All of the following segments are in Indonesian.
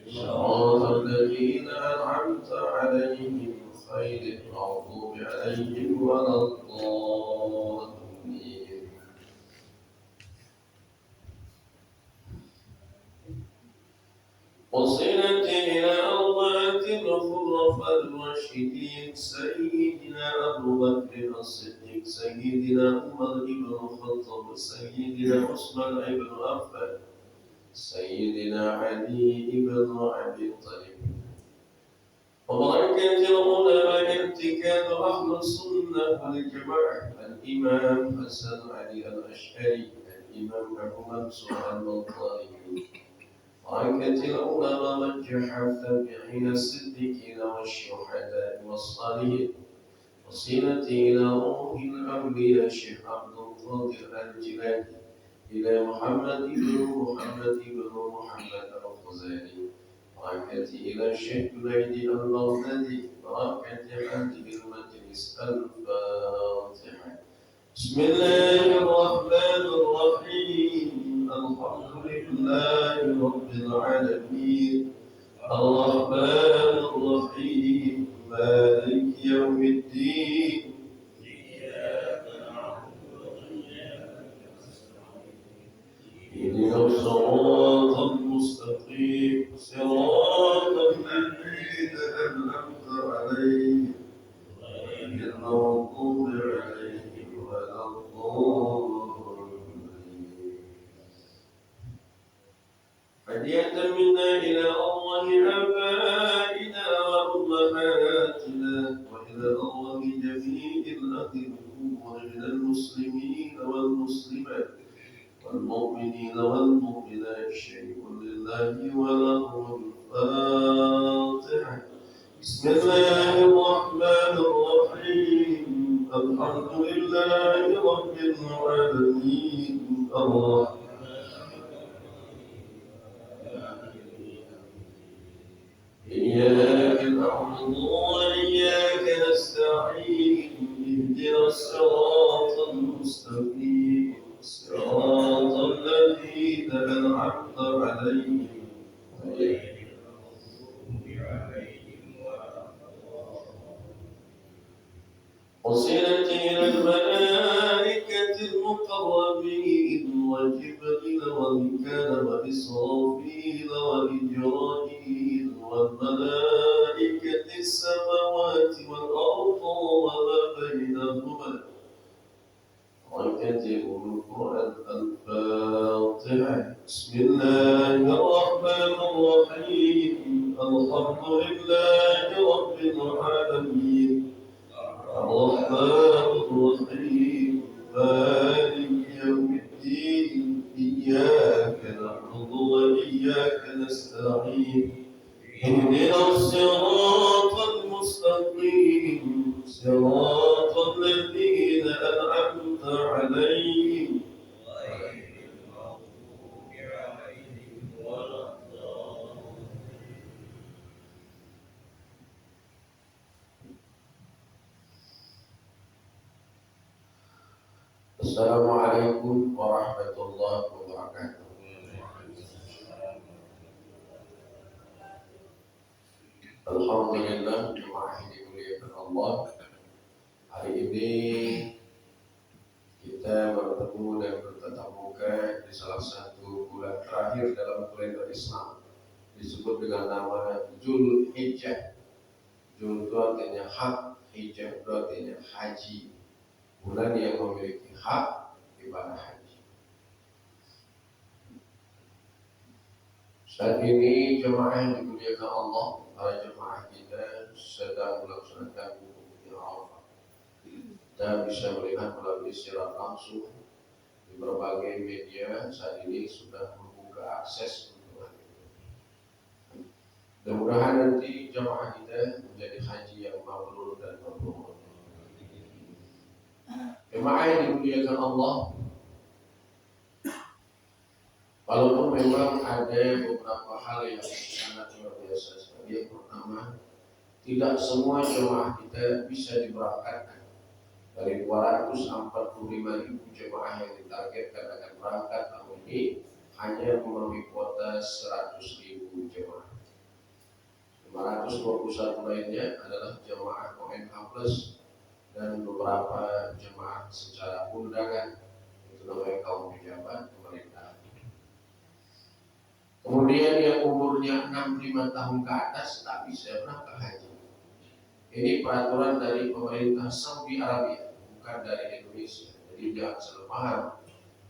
صراط الذين أنعمت عليهم غير المغضوب عليهم ولا الضالين. وصلت إلى أربعة الخلفاء الراشدين سيدنا أبو بكر الصديق، سيدنا عمر بن الخطاب، سيدنا عثمان بن عفان، سيدنا علي بن أبي طالب. وبركة العلماء ارتكاب أهل السنة والجماعة الإمام حسن علي الأشعري، الإمام أبو منصور المنصوري. وبركة العلماء رجح التابعين الصديقين والشهداء والصالحين. وصلت إلى روح الأولياء الشيخ عبد القادر الجيلاني، إلى محمد بن محمد الغزالي. بركة إلى الشيخ جنيد البغدادي. بركة هذه المجلس. الفاتحة. بسم الله الرحمن الرحيم. الحمد لله رب العالمين، الرحمن الرحيم، مالك يوم الدين. اهدنا الصراط المستقيم، صراط الذين أنعمت عليهم غير المغضوب عليهم ولا الضالين. هدية منا إلى أرواح آبائنا وأمهاتنا، وإلى أرواح جميع الأخوة من المسلمين والمسلمات والمؤمنين والمؤمنات، شيء لله وله. الفاتحة. بسم الله الرحمن الرحيم. الحمد لله رب العالمين، الرحمن إياك نعبد وإياك نستعين. اهدنا الصراط المستقيم، صراط الذين أنعمت عليهم غير المغضوب عليهم ولا الضالين. وصلت إلى الملائكة المقربين وجبريل وميكال وإسرافيل وإجرائيل والملائكة السماوات والأرض وما بينهما، وكتب القرآن. الفاتحة. بسم الله الرحمن الرحيم. الحمد لله رب العالمين، الرحمن الرحيم، مالك يوم الدين. إياك نعبد وإياك نستعين. اهدنا الصراط المستقيم، صراط الذين أنعمت عليهم غير المغضوب عليهم ولا الضالين. Assalamualaikum warahmatullahi wabarakatuh. Alhamdulillah, jemaah yang dimuliakan Allah. Hari ini kita bertemu dan bertatap muka di salah satu bulan terakhir dalam kalender Islam, disebut dengan nama Dzul Hijjah. Dzul itu artinya hak, Hijjah itu artinya haji, bulan yang memiliki hak ibadah haji. Saat ini jemaah yang dimuliakan Allah, para jemaah kita sedang melaksanakan wukuf Arafah. Kita bisa melihat melalui siaran langsung di berbagai media saat ini sudah membuka akses untuk hal itu. Mudah-mudahan nanti jemaah kita menjadi haji yang mabrur dan mabrur. Jemaah yang dimuliakan Allah, walaupun memang ada beberapa hal yang sangat luar biasa sekali. Yang pertama, tidak semua jemaah kita bisa diberangkatkan. Dari 245.000 jemaah yang ditargetkan akan berangkat tahun ini, hanya memenuhi kuota 100.000 jemaah. 521 lainnya adalah jemaah ONH Plus dan beberapa jemaah secara undangan, itu namanya kaum pejabat pemerintah. Kemudian yang umurnya 65 tahun ke atas tak bisa berangkat haji. Ini peraturan dari pemerintah Saudi Arabia, bukan dari Indonesia. Jadi jangan salah paham.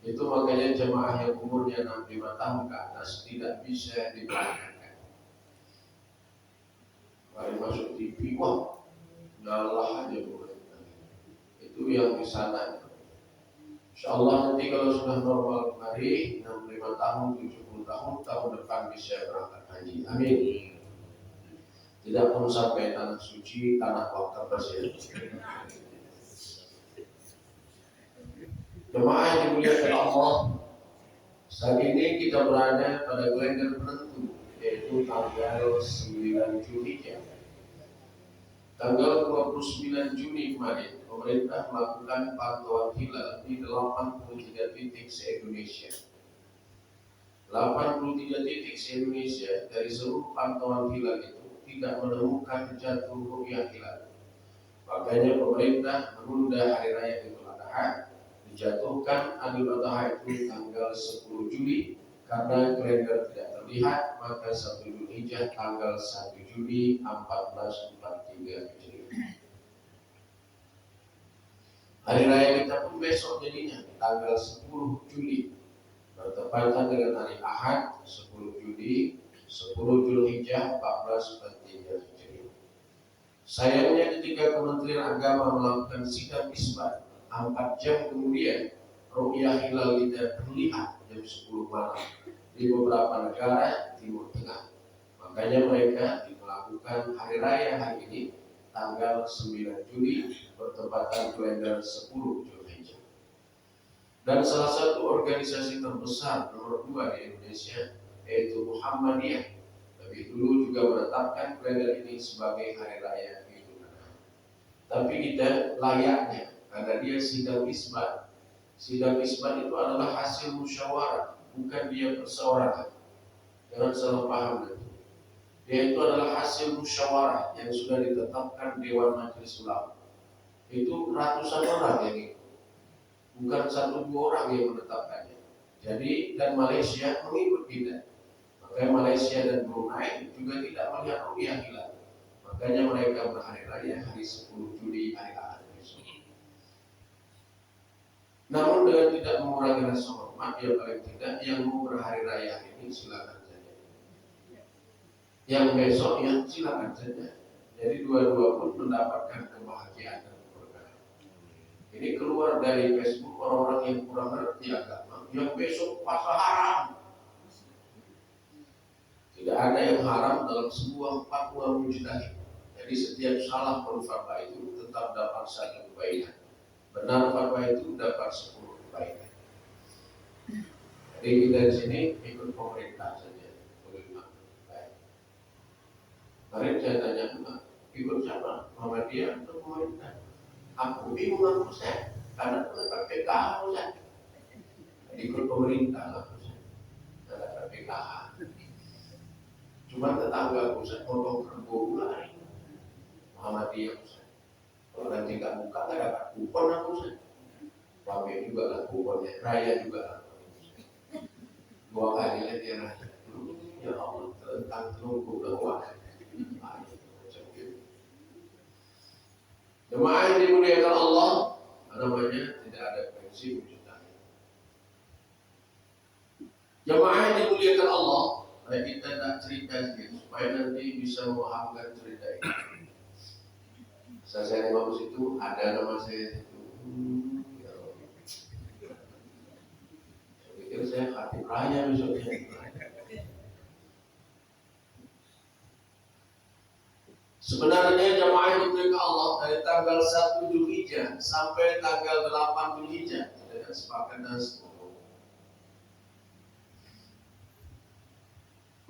Itu makanya jemaah yang umurnya 65 tahun ke atas tidak bisa diberangkatkan. Mari masuk TV, wah, ngalah aja pemerintah. Itu yang di sana. InsyaAllah nanti kalau sudah normal kembali 65 tahun, 70 tahun depan bisa berangkat haji. Amin. Tidak pun sampai tanah suci, tanah wakaf bersih. Jemaah yang dimuliakan Allah, saat ini kita berada pada kalender penentu, yaitu tanggal 9 Juni. Tanggal 29 Juni kemarin, pemerintah melakukan pantauan hilal di 83 titik se-Indonesia. 83 titik se-Indonesia dari seluruh pantauan hilal itu tidak menemukan jatuh ru'yah hilal. Makanya pemerintah menunda hari raya Idul Adha, dijatuhkan Idul Adha itu tanggal 10 Juli karena kalender tidak terlihat, maka 1 Dzulhijjah tanggal 1 Juli 1443 Hijriah. Hari raya kita pun besok jadinya tanggal 10 Juli bertepatan dengan hari Ahad 10 Juli 10 Dzulhijjah 1443 Hijriah. Sayangnya ketika Kementerian Agama melakukan sidang isbat 4 jam kemudian ru'yah hilal tidak terlihat jam 10 malam di beberapa negara Timur Tengah. Makanya mereka melakukan hari raya hari ini tanggal 9 Juli bertepatan kalender 10 Dzulhijjah. Dan salah satu organisasi terbesar nomor 2 di Indonesia yaitu Muhammadiyah lebih dulu juga menetapkan kalender ini sebagai hari raya Idul Adha. Tapi kita layaknya karena dia sidang isbat. Sidang isbat itu adalah hasil musyawarah, bukan dia perseorangan. Jangan salah paham nanti. Dia itu adalah hasil musyawarah yang sudah ditetapkan Dewan Majelis Ulama. Itu ratusan orang yang ikut, bukan 1-2 orang yang menetapkannya. Jadi dan Malaysia mengikut kita. Makanya Malaysia dan Brunei juga tidak melihat ru'yah hilal. Makanya mereka berhari raya hari 10 Juli hari Ahad besok. Namun dengan tidak mengurangi rasa hormat, ya paling tidak yang mau berhari raya ini silakan saja. Yang besok ya silakan saja. Jadi dua-dua pun mendapatkan kebahagiaan dan keberkahan. Ini keluar dari Facebook orang-orang yang kurang ngerti agama. Yang besok puasa haram. Tidak ada yang haram dalam sebuah fatwa mujtahid. Jadi setiap salah fatwa itu tetap dapat 1 kebaikan. Benar fatwa itu dapat 10 kebaikan. Jadi kita di sini ikut pemerintah saja. Baik. Kemarin saya tanya ikut siapa? Muhammadiyah atau pemerintah? Aku bingung aku saya, karena dapat PKH saya. Ikut pemerintah lah saya. Dapat PKH. Cuma tetangga aku saya potong kerbo lari. Muhammadiyah saya. Kalau nanti nggak buka nggak dapat kupon aku saya. Pakai juga lah kuponnya, raya juga lah. 2 kali lagi raya. Ya Allah, tentang tunggu doa. Jemaah yang dimuliakan Allah, namanya tidak ada prinsip mujtahid. Jemaah yang dimuliakan Allah, kita tak cerita sedikit supaya nanti bisa memahamkan cerita ini. Saya nengok situ ada nama saya situ. Saya pikir saya khatib raya besoknya. Sebenarnya jemaah yang dimuliakan Allah dari tanggal 1 Dzulhijjah sampai tanggal 8 Dzulhijjah dengan sepakatan 10.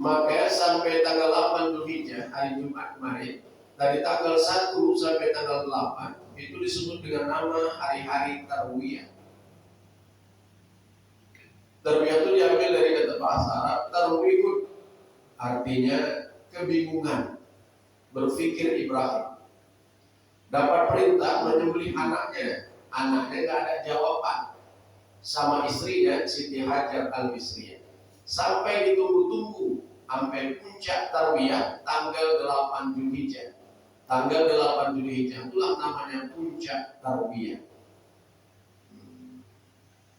Maka sampai tanggal 8 Dzulhijjah hari Jumat kemarin, dari tanggal 1 sampai tanggal 8 itu disebut dengan nama hari-hari Tarwiyah. Tarwiyah itu diambil dari kata bahasa Arab tarwiyun, artinya kebingungan. berpikir Ibrahim. Dapat perintah menyembelih anaknya. Anaknya nggak ada jawaban sama istrinya Siti Hajar al-Misriyah. Sampai ditunggu-tunggu sampai puncak tarwiyah tanggal 8 Zulhijjah. Tanggal 8 Zulhijjah itulah namanya puncak tarwiyah.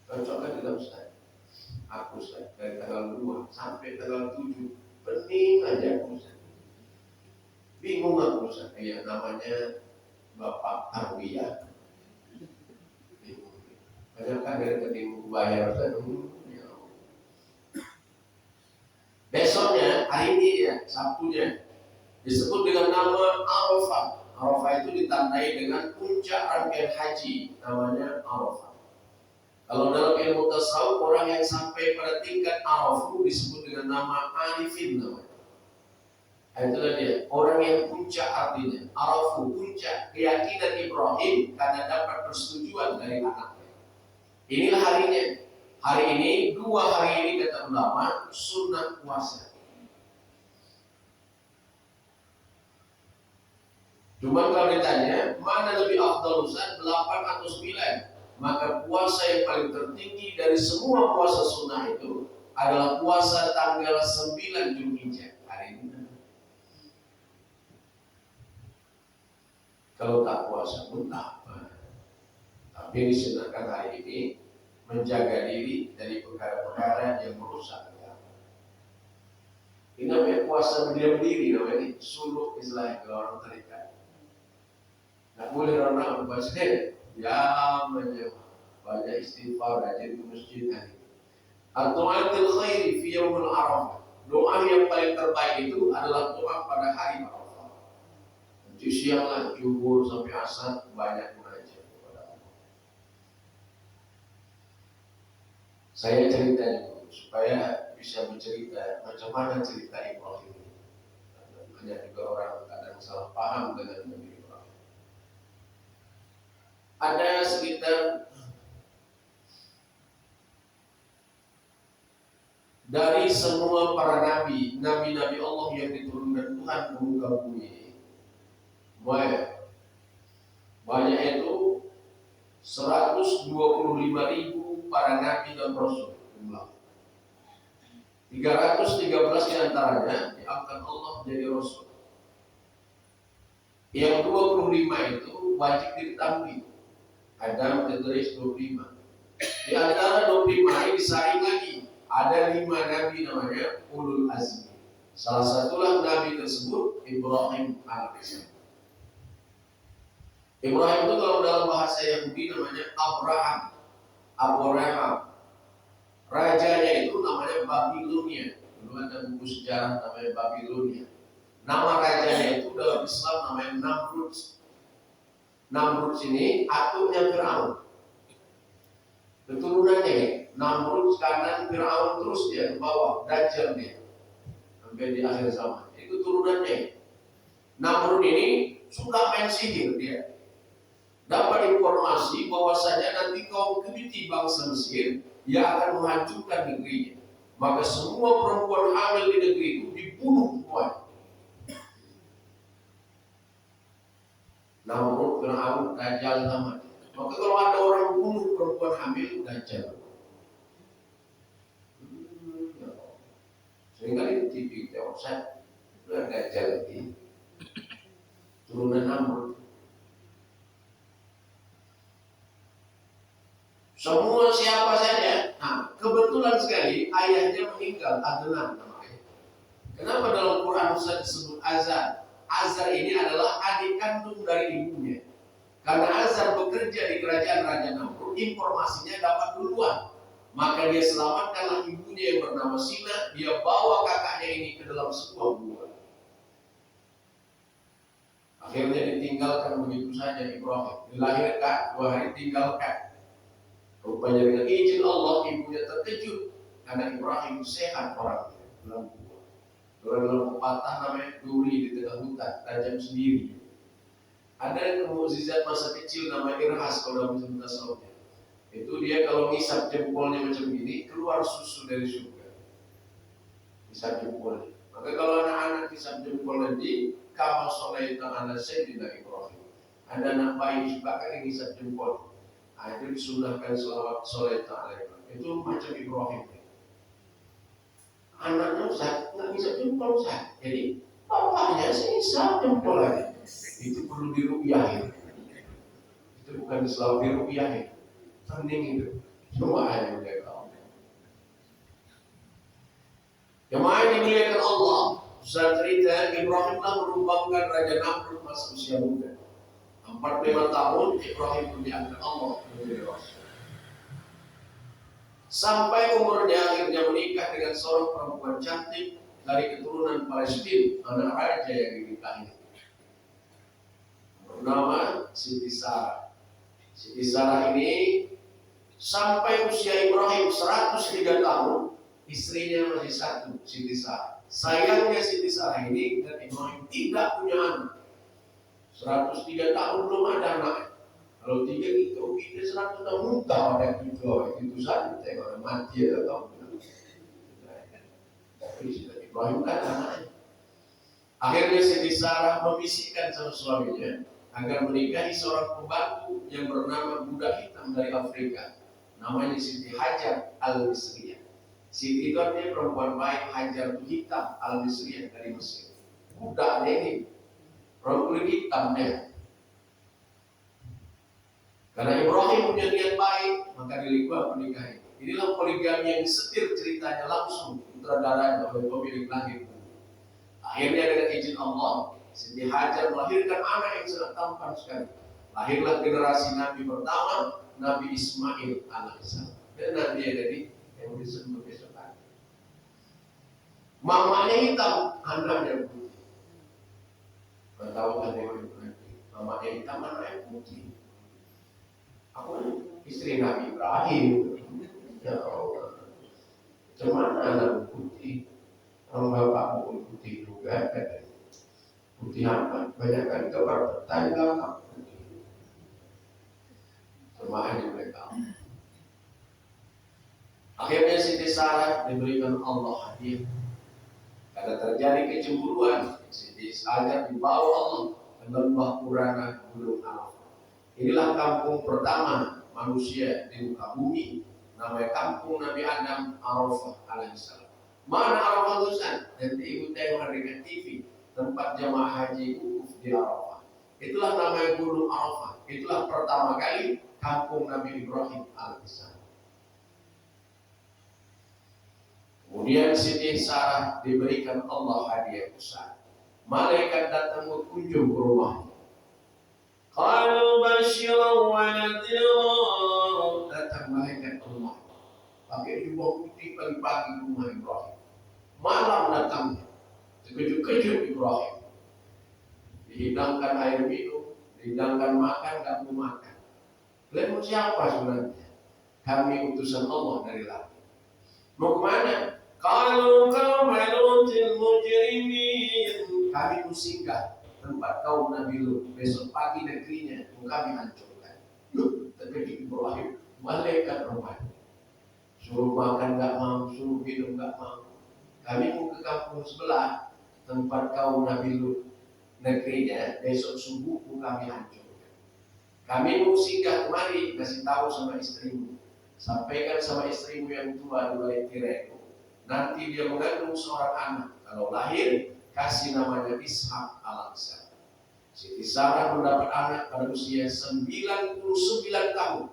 Cocoknya tidak Ustaz? Aku Ustaz dari tanggal 2 sampai tanggal 7 pening aja aku Ustaz. Bingung aku Ustaz. Ya namanya Bapak tarwiyah. Bingung. Padahal kan dari tadi bayar Ustaz. Besoknya, hari ini ya, Sabtunya, disebut dengan nama Arafah. Arafah itu ditandai dengan puncak rangkaian haji, namanya Arafah. Kalau dalam ilmu tasawuf, orang yang sampai pada tingkat Arafah disebut dengan nama Arifin namanya. Itulah dia, orang yang puncak artinya. Arafah, puncak, keyakinan Ibrahim karena dapat persetujuan dari anaknya. Inilah harinya. Hari ini, 2 hari ini kata ulama, sunnah puasa. Cuma kalau ditanya, mana lebih afdal Ustaz, 8 atau 9? Maka puasa yang paling tertinggi dari semua puasa sunnah itu adalah puasa tanggal 9 Zulhijjah. Hari ini. Kalau tak puasa pun tak apa. Tapi disunahkan hari ini menjaga diri dari perkara-perkara yang merusak agama. Ini namanya puasa berdiam diri, namanya suluk istilahnya kalau orang terikat. Nggak boleh orang baca diam aja, baca istighfar aja di masjid hari. Al-Du'atul khairi fi yaumil Arafah. Doa yang paling terbaik itu adalah doa pada hari Arafah. Nanti siang lah, zuhur sampai asar banyak munajat kepada Allah. Saya cerita dulu supaya bisa bercerita macam mana cerita Ibrahim ini. Banyak juga orang kadang salah paham dengan Nabi Ibrahim. Ada sekitar dari semua para nabi Allah yang diturunkan Tuhan ke muka bumi, banyak itu 125.000 para nabi dan rasul. 313 diantaranya diangkat Allah jadi rasul. Yang 25 itu wajib diketahui. Adam, Idris 25. Di antara 25 ini disaring lagi. Ada 5 nabi namanya Ulul Azmi. Salah satulah nabi tersebut Ibrahim alaihissalam. Ibrahim itu kalau dalam bahasa Yahudi namanya Abraham. Rajanya itu namanya Babilonia. Dulu ada buku sejarah namanya Babilonia. Nama rajanya itu dalam Islam namanya Namrud. Namrud ini atuknya Fir'aun. Keturunannya Namrud kanan, Fir'aun terus dia ke bawah, Dajjal dia sampai di akhir zaman. Itu turunannya. Namrud ini suka main sihir dia. Dapat informasi bahwasanya nanti kaum Kipti bangsa Mesir dia akan menghancurkan negerinya. Maka semua perempuan hamil di negeri itu dibunuh semua. Namrud, Fir'aun, Dajjal sama. Maka kalau ada orang bunuh perempuan hamil, Dajjal. Seringkali di TV kita saya itu Dajjal di turunan Namrud. Semua siapa saja. Nah, kebetulan sekali ayahnya meninggal, Adnan namanya. Kenapa dalam Quran Ustaz disebut Azar? Azar ini adalah adik kandung dari ibunya. Karena Azar bekerja di kerajaan Raja Namrud, informasinya dapat duluan. Maka dia selamatkanlah ibunya yang bernama Sina. Dia bawa kakaknya ini ke dalam sebuah gua. Akhirnya ditinggalkan begitu saja Ibrahim. Dilahirkan, 2 hari tinggalkan. Rupanya dengan izin Allah ibunya terkejut karena Ibrahim sehat orangnya dalam gua. Dalam pepatah namanya duri di tengah hutan, tajam sendiri. Ada mukjizat masa kecil namanya Irhas kalau dalam tasawufnya. Itu dia kalau ngisap jempolnya macam ini keluar susu dari surga. Ngisap jempolnya. Maka kalau anak-anak isap jempol nanti kama sholaita ala sayyidina Ibrahim. Ada anak bayi suka kan isap jempol. Itu disunahkan selawat sholaita alaihi. Itu macam Ibrahim. Anaknya Ustaz, nggak bisa jempol Ustaz. Jadi bapaknya sih isap jempol aja. Itu perlu diruqyah. Itu bukan selawat diruqyah. Pening itu. Semua hanya mereka. Jemaah yang dimuliakan Allah, Ustaz cerita Ibrahim telah merupakan Raja Namrud masa usia muda. 45 tahun Ibrahim pun diangkat Allah menjadi Rasul. Sampai umurnya akhirnya menikah dengan seorang perempuan cantik dari keturunan Palestina, anak raja yang dinikahi. Bernama Siti Sarah. Siti Sarah ini sampai usia Ibrahim 103 tahun, istrinya masih satu, Siti Sarah. Sayangnya Siti Sarah ini dan Ibrahim tidak punya anak. 103 tahun belum ada anak. Kalau 3 itu 100 tahun muda ada itu saja. Tengok mati atau tapi Ibrahim kan anaknya. Akhirnya Siti Sarah membisikkan sama suaminya agar menikahi seorang pembantu yang bernama budak hitam dari Afrika. Namanya Siti Hajar Al-Misriyah. Siti itu artinya perempuan baik, Hajar itu hitam, Al-Misriyah dari Mesir. Budaknya ini orang kulit hitamnya. Karena Ibrahim punya niat baik, maka dilakukan pernikahan. Inilah poligami yang disetir ceritanya langsung sutradaranya oleh pemilik langit. Akhirnya dengan izin Allah, Siti Hajar melahirkan anak yang sangat tampan sekali. Lahirlah generasi Nabi pertama, Nabi Ismail alaihissalam. Dan Nabi yang tadi yang disebut besok tadi. Mamanya hitam, anaknya putih. Tahu kan yang nanti. Mamanya hitam, anaknya putih. Aku istri Nabi Ibrahim. Ya Allah. Cuman anak putih. Kalau bapakmu putih juga kan. Putih apa? Banyak kan kabar petanda putih. Semahan yang mereka. Akhirnya Siti Sarah diberikan Allah hadiah. Karena terjadi kecemburuan, Siti Sarah dibawa Allah ke lembah Purana Gunung Arafah. Inilah kampung pertama manusia di muka bumi. Namanya kampung Nabi Adam Arafah alaihissalam. Mana Arafah Lusan? Nanti ibu tengok dengan TV. Tempat jamaah haji wukuf di Arafah. Itulah namanya Gunung Arafah. Itulah pertama kali kampung Nabi Ibrahim alaihissalam. Kemudian Siti Sarah diberikan Allah hadiah besar. Malaikat datang berkunjung ke rumahnya. Qalu basyiran wa nadhira. Datang malaikat ke rumah. Pakai jubah putih pagi-pagi ke rumah Ibrahim. Malam datangnya. Terkejut-kejut Ibrahim. Dihidangkan air minum, dihidangkan makan, tak mau makan. Lalu siapa sebenarnya? Kami utusan Allah dari langit. Mau kemana? Kalau kau malutin mujrimin. Kami mau singgah tempat kaum Nabi Lut. Besok pagi negerinya kami hancurkan. Terkejut Ibrahim. Malaikat rupanya. Suruh makan tak mau, suruh minum tak mau. Kami mau ke kampung sebelah tempat kaum Nabi Lut. Negerinya besok subuh kami hancurkan. Kami mau singgah kemari, kasih tahu sama istrimu. Sampaikan sama istrimu yang tua di balik tirai. Nanti dia mengandung seorang anak. Kalau lahir, kasih namanya Ishak alaihissalam. Siti Sarah mendapat anak pada usia 99 tahun.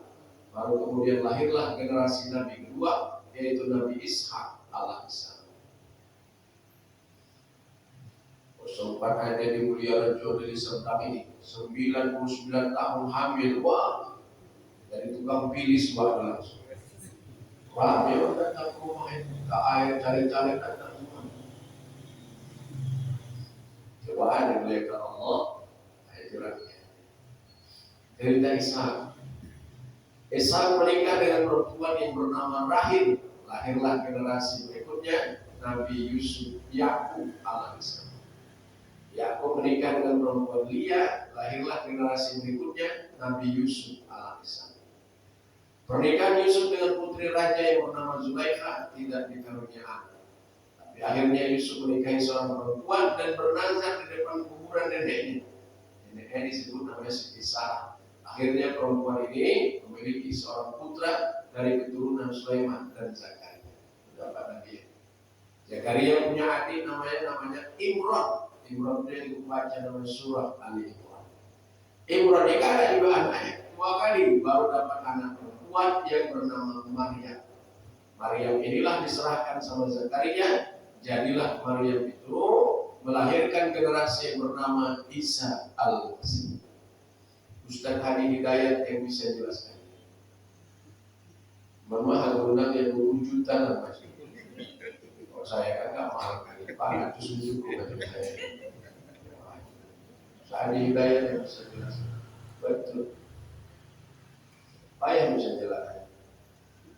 Baru kemudian lahirlah generasi Nabi kedua, yaitu Nabi Ishak alaihissalam. Sempat ada di Mulia Rejo dari Serdang ini 99 tahun hamil. Wah, dari tukang pilih suatu langsung. Wah, dia datang ke rumah itu, ke air, cari-cari datang semua. Cobaan yang melihat Allah, itu rakyat. Cerita Ishak. Ishak menikah dengan perempuan yang bernama Rahim. Lahirlah generasi berikutnya, Nabi Yusuf Yakub alaihissalam. Yakub menikah dengan perempuan Lia, lahirlah generasi berikutnya, Nabi Yusuf alaihissalam. Pernikahan Yusuf dengan putri raja yang bernama Zulaikha tidak dikaruniai anak. Tapi Akhirnya Yusuf menikahi seorang perempuan dan bernazar di depan kuburan neneknya. Neneknya disebut namanya Siti Sarah. Akhirnya perempuan ini memiliki seorang putra dari keturunan Sulaiman dan Zakaria. Dapat Nabi. Zakaria punya adik namanya Imran. Imran itu yang dibaca dalam surah Ali Imran. Imran ini kan ada juga anaknya. 2 kali baru dapat anak perempuan yang bernama Maryam. Maryam inilah diserahkan sama Zakaria. Jadilah Maryam itu melahirkan generasi yang bernama Isa al-Masih. Ustaz Hadi Hidayat yang bisa jelaskan. Mahal undang yang 20 juta lah Mas. Kalau saya kan nggak mahal kali, 400 ribu macam saya. Hadi Hidayat yang bisa jelaskan. Betul. Apa yang bisa jelaskan?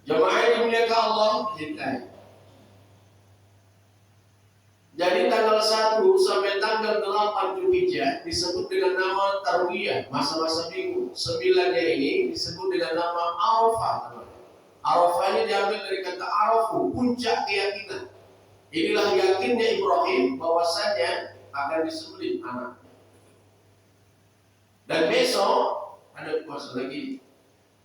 Jemaah yang dimuliakan Allah Hidayat. Jadi tanggal 1 sampai tanggal 8 Zulhijjah disebut dengan nama Tarwiyah, masa-masa minggu. 9-nya ini disebut dengan nama Arafah. Arafah ini diambil dari kata Arafu, puncak keyakinan. Inilah yakinnya Ibrahim bahwasanya akan disembelih anak. Dan besok ada puasa lagi.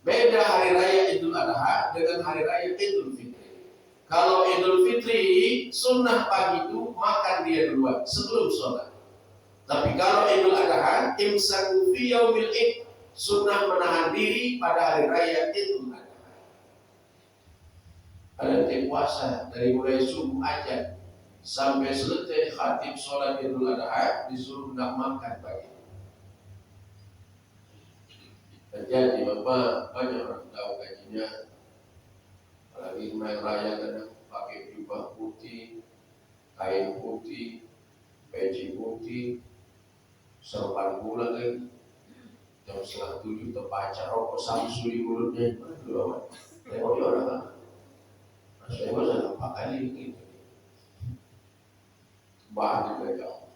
Beda hari raya Idul Adha dengan hari raya Idul Fitri. Kalau Idul Fitri, sunnah pagi itu makan dia duluan sebelum sholat. Tapi kalau Idul Adha, imsaku fi yaumil id, sunnah menahan diri pada hari raya Idul Adha. Ada puasa dari mulai subuh aja sampai selesai khatib sholat Idul Adha disuruh nggak makan pagi. Jadi Bapak banyak orang tahu gajinya. Apalagi main raya kadang pakai jubah putih, kain putih, peci putih, serban gula lagi. Jam 6:30 terbaca rokok Samsu di mulutnya. Tengok orang kan. Saya masa nampak kali ini. Bahan mereka.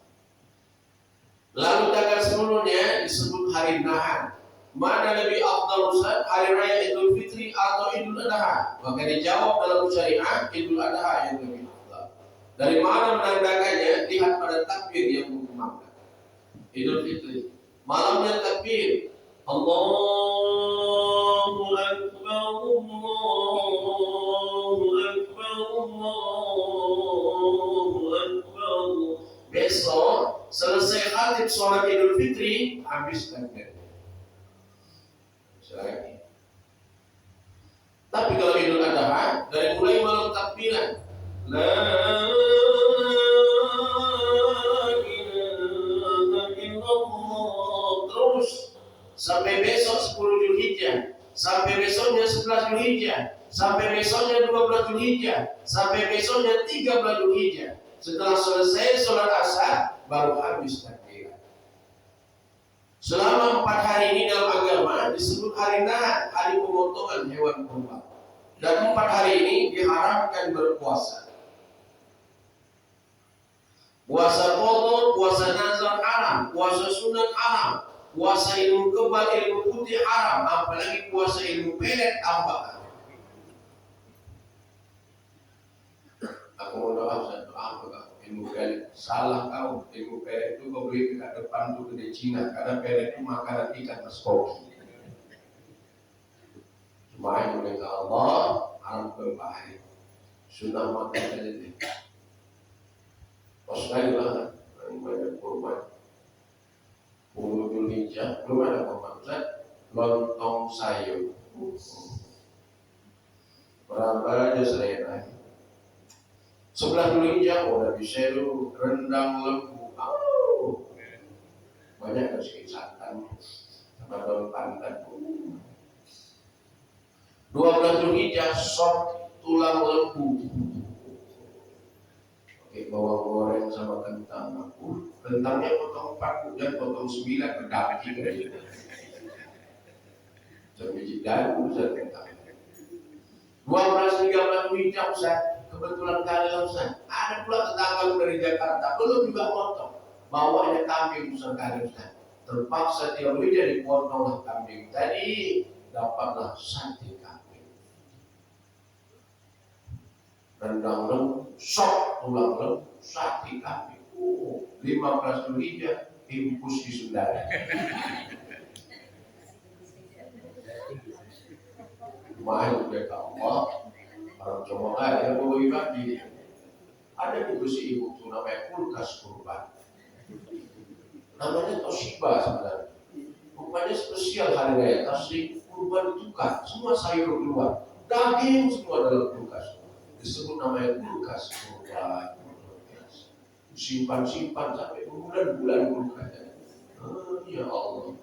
Lalu tanggal 10-nya disebut hari Nahan. Mana lebih afdal Ustaz, hari raya Idul Fitri atau Idul Adha? Maka dijawab dalam syariat Idul Adha yang lebih afdal. Dari mana menandakannya? Lihat pada takbir yang mengumandangkan. Idul Fitri malamnya takbir Allahu Akbar, Allahu Akbar, Allahu Akbar. Besok selesai khatib sholat Idul Fitri, habis takbir. Lagi. Tapi kalau Idul Adha dari mulai malam takbiran la ilaha illallah terus sampai besok 10 Zulhijjah, sampai besoknya 11 Zulhijjah, sampai besoknya 12 Zulhijjah, sampai besoknya 13 Zulhijjah. Setelah selesai sholat asar baru habis takbiran. Selama 4 hari ini dalam agama disebut hari Nahan, hari pemotongan hewan kurban. Dan 4 hari ini diharamkan berpuasa. Puasa qadha, puasa nazar haram, puasa sunat haram, puasa ilmu kebal, ilmu putih haram, apalagi puasa ilmu pelet tambah. Aku mau doa satu apa ilmu pelet salah kau. Ilmu pelet itu kau beli dekat depan tuh di Cina karena pelet itu makanan ikan mas koki. Cuma yang mereka Allah alam berbahaya sudah makan saja deh. Pas sekali banget banyak kurban. 10 Zulhijjah belum ada kurban Ustaz, lontong sayur. Berapa aja selera. 11 Zulhijjah udah bisa lu rendang lembu. Banyak sedikit santan sama daun pandan. 12 Zulhijjah sop tulang lembu. Oke, bawang goreng sama kentang. Kentangnya potong 4 dan potong 9 berdamai gitu. Sebiji daun Ustaz kentang. 12-13 Zulhijjah Ustaz. Kebetulan kali Ustaz, ada pula tetangga dari Jakarta belum juga potong, bawanya kambing Ustaz kali Ustaz. Terpaksa tiap hari jadi potonglah kambing. Tadi dapatlah sate kambing. rendang lem, sop tulang lem, sate kambing. 15 Zulhijjah impus di Sunda. Main ke Allah, orang cuma ada mau bagi. Ada di kursi ibu tuh namanya kulkas kurban. Namanya Toshiba sebenarnya. Rupanya spesial hari raya tasrik kurban ditukar, semua sayur keluar, daging semua dalam kulkas. Disebut namanya kulkas kurban. Simpan-simpan sampai bulan-bulan kulkasnya. Ya Allah.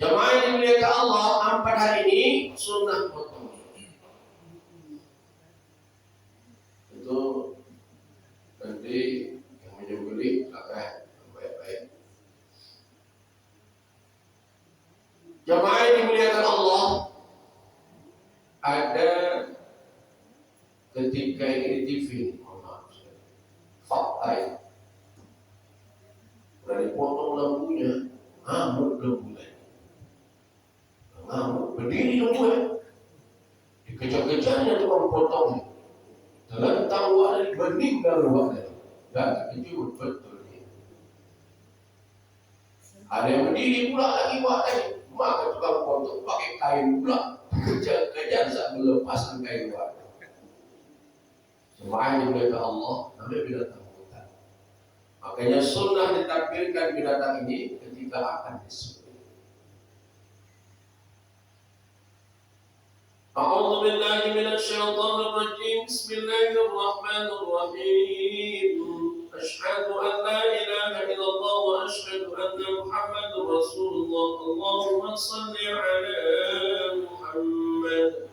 Jamaah yang dimuliakan Allah, 4 hari ini sunnah potong. Itu nanti yang menyembelih akan baik-baik. Jamaah yang dimuliakan Allah, ada ketika ini di TV, fakta ya, udah dipotong lampunya, ngamuk lampunya. Berdiri lembu ya, dikejar-kejarnya tukang potongnya, terlentang wadah bening dan wadah, gak terkejut betul dia. Ada yang berdiri pula lagi wadah, maka tukang potong pakai kain pula, kejar-kejar saat melepaskan kain wadah. Semua yang dimuliakan Allah, namanya binatang hutan. Makanya sunnah ditampilkan binatang ini ketika akan disembelih. أعوذ بالله من الشيطان الرجيم بسم الله الرحمن الرحيم أشهد أن لا إله إلا الله وأشهد أن محمد رسول الله اللهم صل على محمد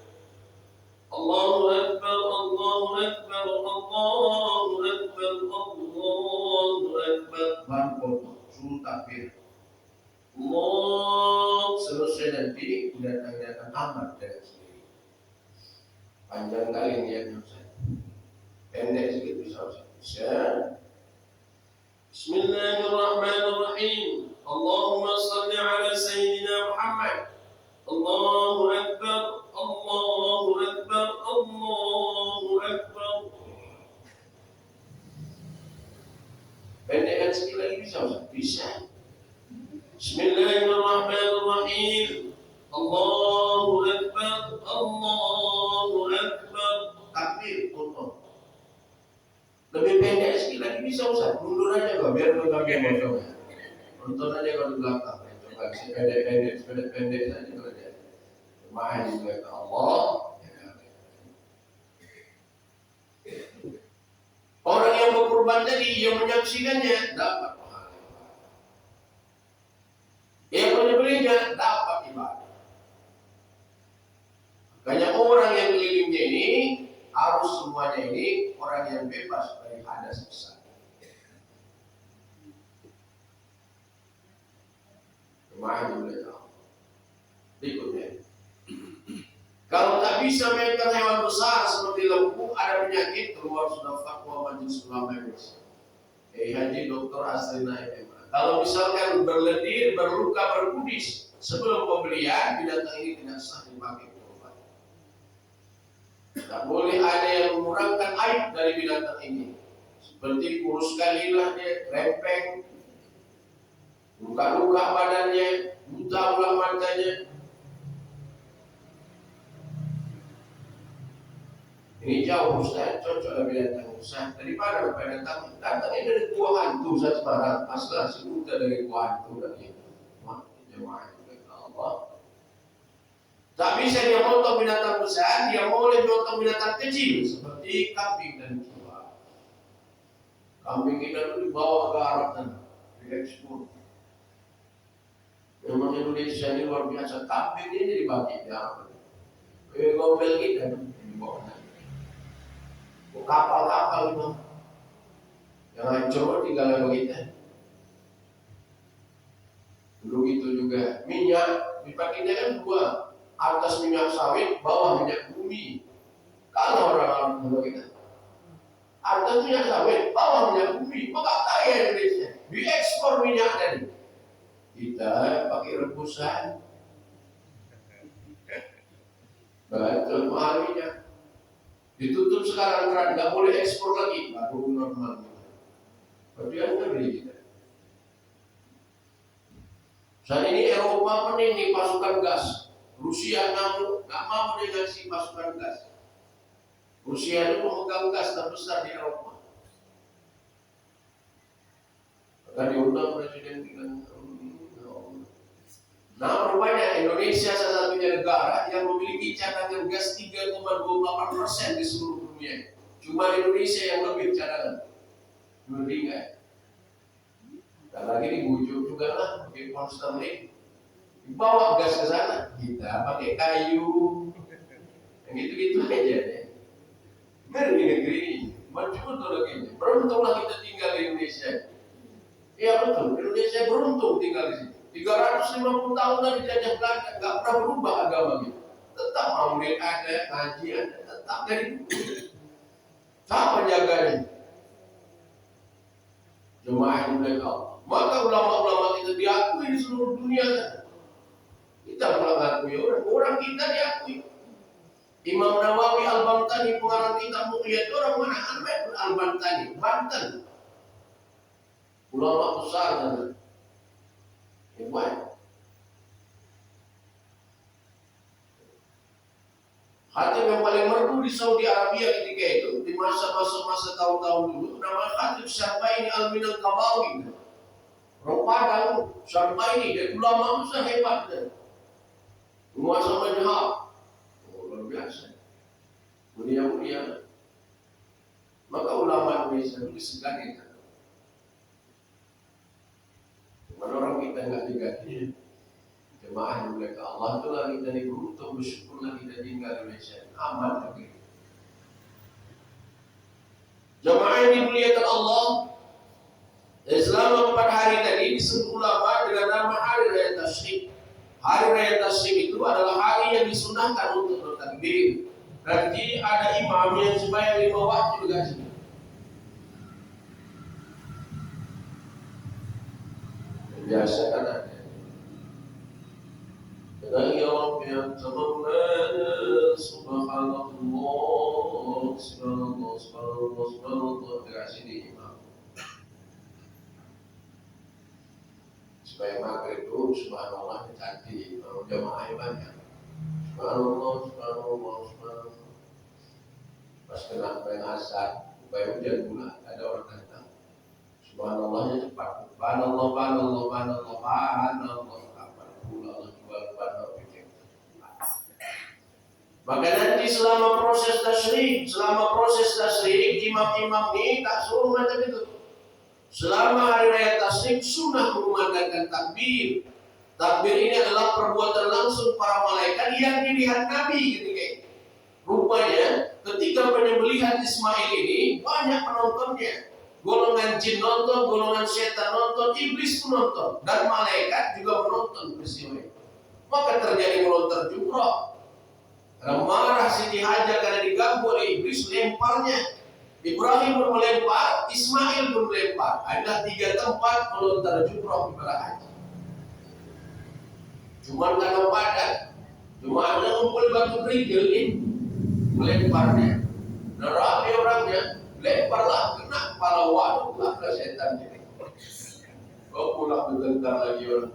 الله أكبر الله أكبر الله أكبر الله أكبر suruh takbir Allah selesai nanti binatang-binatang amat dari sini. Panjang kali niatnya Ustaz. Pendek sedikit bisa Ustaz. Bismillahirrahmanirrahim. Allahumma salli ala Sayyidina Muhammad. Allahu Akbar. Allahu Akbar. Allahu Akbar. Pendekkan sedikit lagi bisa Ustaz? Bisa. Bismillahirrahmanirrahim. Allahu Akbar. Allahu Akbar. Takbir potong. Lebih pendek sedikit lagi bisa Ustaz. Mundur aja kok biar kami potong. Nonton aja kalau di belakang. Coba pendek saja kalau dia. Maha juga Allah. Orang yang berkorban tadi yang menyaksikannya dapat pahala. Yang menyembelihnya dapat ibadah. Banyak orang yang kelilingnya ini harus semuanya ini orang yang bebas dari hadas besar. Kemarin juga berikutnya. Kalau tak bisa mainkan hewan besar seperti lembu, ada penyakit keluar sudah fatwa majelis ulama Indonesia. Haji Dr. Asrina MMA. Kalau misalkan berlendir, berluka, berkudis sebelum pembelian, binatang ini tidak sah dipakai. Tak boleh ada yang mengurangkan aib dari binatang ini. Seperti kurus kalilah dia, rempeng, luka-luka badannya, buta ulang matanya. Ini jauh Ustaz, cocok binatang Ustaz. Daripada binatang datangnya dari gua hantu Ustaz Semarang, asal si buta dari gua hantu lagi. Wah, jemaah Allah. Tak bisa dia potong binatang besar, dia boleh potong binatang kecil seperti kambing dan domba. Kambing kita itu dibawa ke Arab dan diekspor. Memang Indonesia ini luar biasa, kambing ini dibagi di Arab. Gombel kita dibawa. Kapal-kapal itu yang hancur tinggal kita. Dulu itu juga minyak dipakainya kan dua. Atas minyak sawit, bawah minyak bumi. Kalau orang Arab kita, atas minyak sawit, bawah minyak bumi, maka kaya Indonesia. Diekspor minyak tadi. Kita pakai rebusan. Betul mahal minyak. Ditutup sekarang keran, nggak boleh ekspor lagi, baru normal. Berarti ngeri kita. Saat ini Eropa meninggi pasukan gas. Rusia nggak mau dikasih pasukan gas. Rusia itu pemegang gas terbesar di Eropa. Maka diundang presiden bilang, nah rupanya Indonesia salah satunya negara yang memiliki cadangan gas 3,28% di seluruh dunia. Cuma Indonesia yang lebih cadangan. Ngeri kan? Dan lagi dibujuk juga lah, pakai pound sterling. Dibawa gas ke sana, kita pakai kayu. Yang gitu-gitu aja ya. Ngeri negeri ini. Betul lagi. Beruntunglah kita tinggal di Indonesia. Iya betul, Indonesia beruntung tinggal di sini. 350 tahun dari dijajah Belanda, nggak pernah berubah agama kita. Tetap maulid ada, ngaji ada, tetap dari dulu. Siapa jaganya? Jemaah yang mulia Allah. Maka ulama-ulama kita diakui di seluruh dunia. Kita mengakui orang kita diakui. Imam Nawawi Al-Bantani pengarang kitab Muqyah itu orang mana? Al-Bantani, Banten. Ulama besar dan hebat. Khatib yang paling merdu di Saudi Arabia ketika itu di masa tahun-tahun dulu nama Khatib Syarbaini Al-Minangkabawi. Orang Padang Syarbaini dan ulama besar hebat dan penguasa madhab. Luar biasa. Mulia-mulia. Maka ulama Indonesia itu disegani. Mana orang kita nggak diganti. Jemaah yang mulia Allah itu lagi dari beruntung bersyukurlah kita tinggal di Indonesia aman negeri. Jemaah yang dimuliakan Allah, selama 4 hari tadi disebut ulama dengan nama Hari Raya Tasyrik. Hari Raya Tasyrik itu adalah hari yang disunahkan untuk bertakbir. Nanti ada imam yang sembahyang 5 waktu juga sini. Biasa kan ada. Ya Rabbi anta maulana subhanallah subhanallah dekat sini imam. Supaya maghrib itu subhanallah dicantik, kalau jamaah banyak. Subhanallah. Pas kena asar, supaya hujan pula ada orang datang. Subhanallahnya cepat. Subhanallah. Maka nanti selama proses tasyrik, imam-imam ini tak suruh macam itu. Selama hari raya tasyrik sunnah mengumandangkan takbir. Takbir ini adalah perbuatan langsung para malaikat yang dilihat Nabi ketika itu. Rupanya ketika penyembelihan Ismail ini banyak penontonnya. Golongan jin nonton, golongan setan nonton, iblis pun nonton, dan malaikat juga menonton peristiwa itu. Maka terjadi melontar jumrah. Karena marah Siti Hajar karena diganggu oleh iblis, lemparnya. Ibrahim pun melempar, Ismail pun melempar. Ada 3 tempat melontar jumrah ibadah haji. Cuma karena padat, cuma ada ngumpul batu kerikil ini melemparnya. Nah rapi orangnya, lemparlah kena kepala waduh lah ke setan ini. Kau pulang bertengkar lagi orang.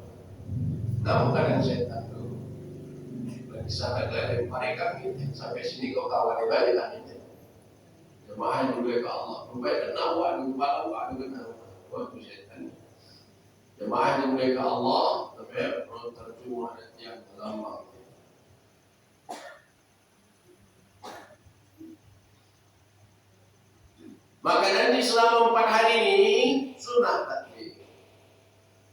Nah bukan setan tuh. Lagi sana lempari kami sampai sini kau kawan lagi lah ini. Jemaah juga ke Allah. Rupanya kena waduh kepala waduh kena waduh setan. Jemaah juga ke Allah, tapi perlu terjemah yang lama. Maka nanti selama 4 hari ini sunnah takbir.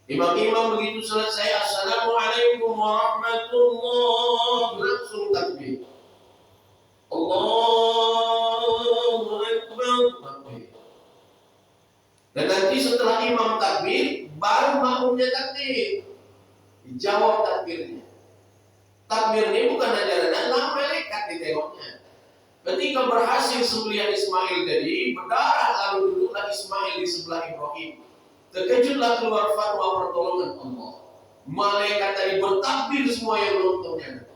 Imam-imam begitu selesai Assalamualaikum warahmatullahi langsung takbir. Allahu Akbar takbir. Dan nanti setelah imam takbir baru makmumnya takbir. Dijawab takbirnya. Takbir ini bukan ajaran Allah, malaikat ditengoknya. Ketika berhasil sembelihan Ismail tadi, berdarah lalu duduklah Ismail di sebelah Ibrahim. Terkejutlah keluar fatwa pertolongan Allah. Malaikat tadi bertakbir semua yang menontonnya.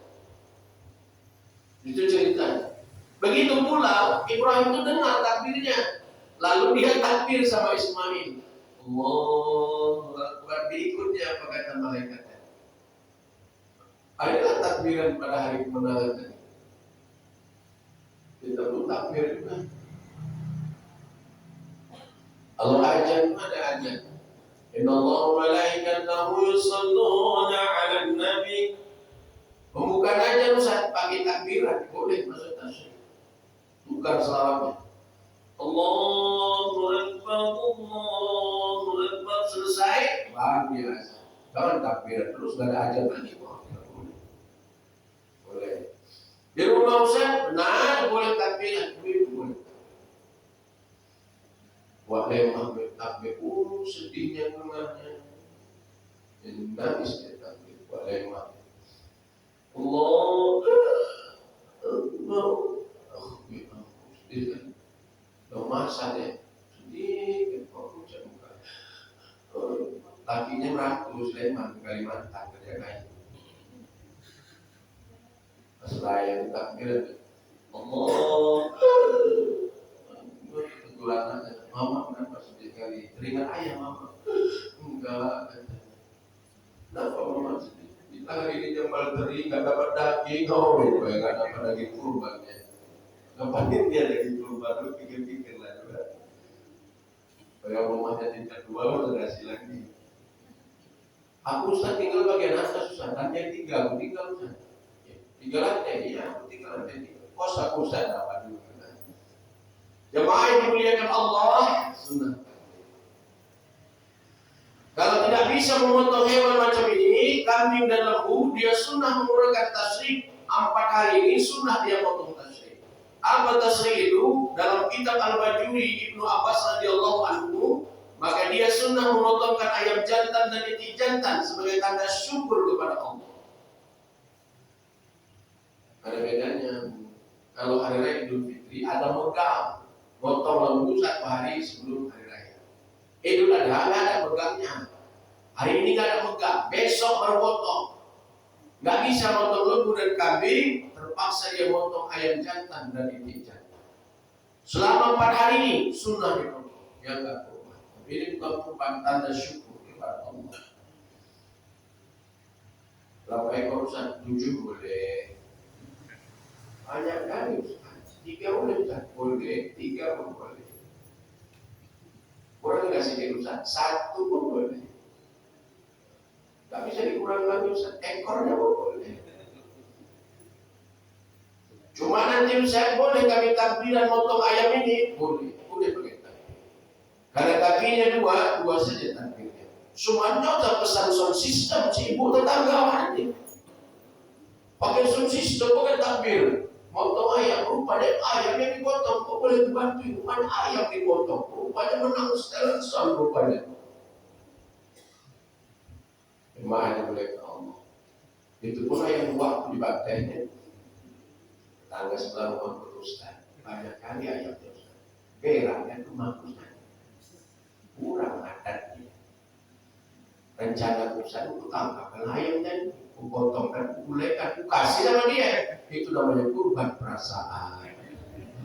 Itu ceritanya. Begitu pula Ibrahim itu dengar takbirnya, lalu dia takbir sama Ismail. Allahu Akbar, diikutnya apa kata malaikatnya? Adalah takbiran pada hari kemenangan tadi. Kita pun takbir juga. Allah ajan, ada ajan. Inna Allah malaikatahu yusalluna 'alan nabi. Bukan aja Ustaz pakai takbiran, boleh masuk tasyrik. Bukan selawatnya. Allahu Akbar, selesai, baru biasa. Jangan takbiran terus, gak ada ajan lagi. Boleh. Di rumah Ustaz, benar boleh takbiran, boleh. Buat lemah takbir, sedihnya rumahnya. Jadi nangis dia takbir, buat lemah. Allah, sedih kan? Masak ya, sedih kan? Lakinya meratus Sleman, Kalimantan kerja Selain takbir, Allah, kebetulan aja, mama kenapa sedih kali? Teringat ayah mama, enggak. Kenapa mama sedih? Hari ini jembal teri, nggak dapat daging, nggak dapat daging kurbannya. Ngapain dia daging kurban? Lu pikir-pikir lah juga. Kayak rumahnya tingkat 2 udah kasih lagi. Aku Ustaz tinggal bagian atas Ustaz, lantai 3, aku tinggal Ustaz. 3 lantai, iya aku tinggal lantai 3. Kos aku Ustaz dapat dulu. Jemaah yang dimuliakan Allah, sunnah. Kalau tidak bisa memotong hewan macam ini, kambing dan lembu, dia sunnah mengurangkan tasyrik 4 hari ini, sunnah dia potong tasyrik. Apa tasyrik itu? Dalam kitab Al-Bajuri Ibnu Abbas radhiyallahu anhu, maka dia sunnah memotongkan ayam jantan dan itik jantan sebagai tanda syukur kepada Allah. Ada bedanya. Kalau hari raya Idul Fitri ada megang, potong lembu 1 hari sebelum hari raya. Idul Adha nggak ada megangnya. Hari ini nggak ada megang, besok baru potong. Nggak bisa potong lembu dan kambing, terpaksa dia potong ayam jantan dan itik jantan. Selama 4 hari ini sunnah dipotong, ya nggak berubah. Ini bukan merupakan tanda syukur kepada Allah. Berapa ekor Ustaz? 7 boleh. Banyak kali Ustaz. 3 boleh Ustaz? Boleh. 3 pun boleh. Kurang nggak sedikit Ustaz? 1 pun boleh. Tak bisa dikurang lagi Ustaz. Ekornya pun boleh. Cuma nanti Ustaz boleh kami takbiran motong ayam ini? Boleh. Boleh pakai takbir. Karena kakinya 2 saja takbirnya. Semuanya tak pesan sound system si ibu tetangga nanti. Pakai sound system pakai takbir. Motong ayam, rupanya ayam yang dipotong, kok boleh dibantu? Rupanya ayam dipotong, rupanya menang setelan sound rupanya. Memang boleh ke Allah. Itu pun ayam waktu dibantainya. Tangga sebelah rumah Ustaz, banyak kali ayam Ustaz. Beraknya rumah Ustaz. Kurang adatnya. Rencana Ustaz untuk tangkapkan ayam dan potongkan, kulekan, kasih sama dia. Itu namanya kurban perasaan.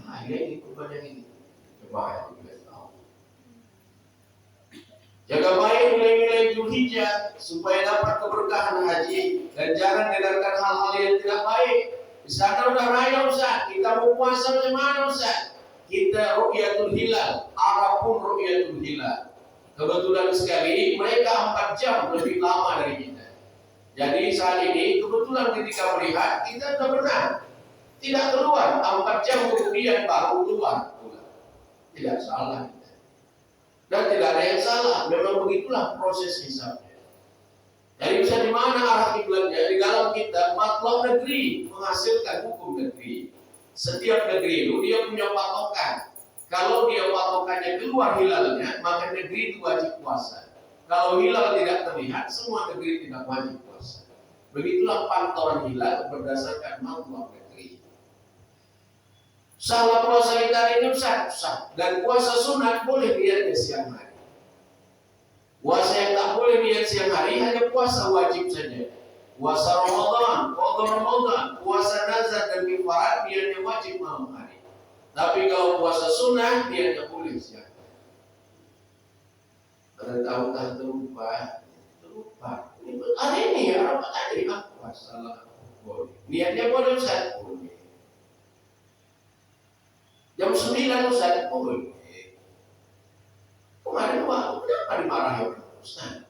Nah, ini kurban yang ini. Coba ya, jaga baik nilai-nilai Dzulhijjah supaya dapat keberkahan haji dan jangan dengarkan hal-hal yang tidak baik. Misalkan udah raya Ustaz, kita mau puasa macam mana Ustaz? Kita ru'yatul hilal, Arab pun ru'yatul hilal. Kebetulan sekali mereka 4 jam lebih lama dari kita. Jadi saat ini kebetulan ketika melihat kita sudah benar, tidak keluar 4 jam kemudian baru keluar. Tidak salah dan tidak ada yang salah. Memang begitulah proses hisabnya. Jadi bisa di mana arah kiblatnya? Di dalam kitab matlab negeri menghasilkan hukum negeri. Setiap negeri itu dia punya patokan. Kalau dia patokannya keluar hilalnya, maka negeri itu wajib puasa. Kalau hilal tidak terlihat, semua negeri tidak wajib puasa. Begitulah pantauan hilal berdasarkan matlab negeri. Salah puasa kita hari ini sah. Dan puasa sunat boleh niatnya siang hari. Puasa yang tak boleh niat siang hari hanya puasa wajib saja. Puasa Ramadan, qada Ramadan, puasa nazar dan kifarat niatnya wajib malam hari. Tapi kalau puasa sunnah niatnya boleh siang. Ada tahu tak terlupa? Hari ini ya rapat tadi puasa lah boleh. Niatnya boleh Ustaz, boleh. Jam 9 Ustaz, boleh. Kemarin kenapa dimarahi orang Ustaz?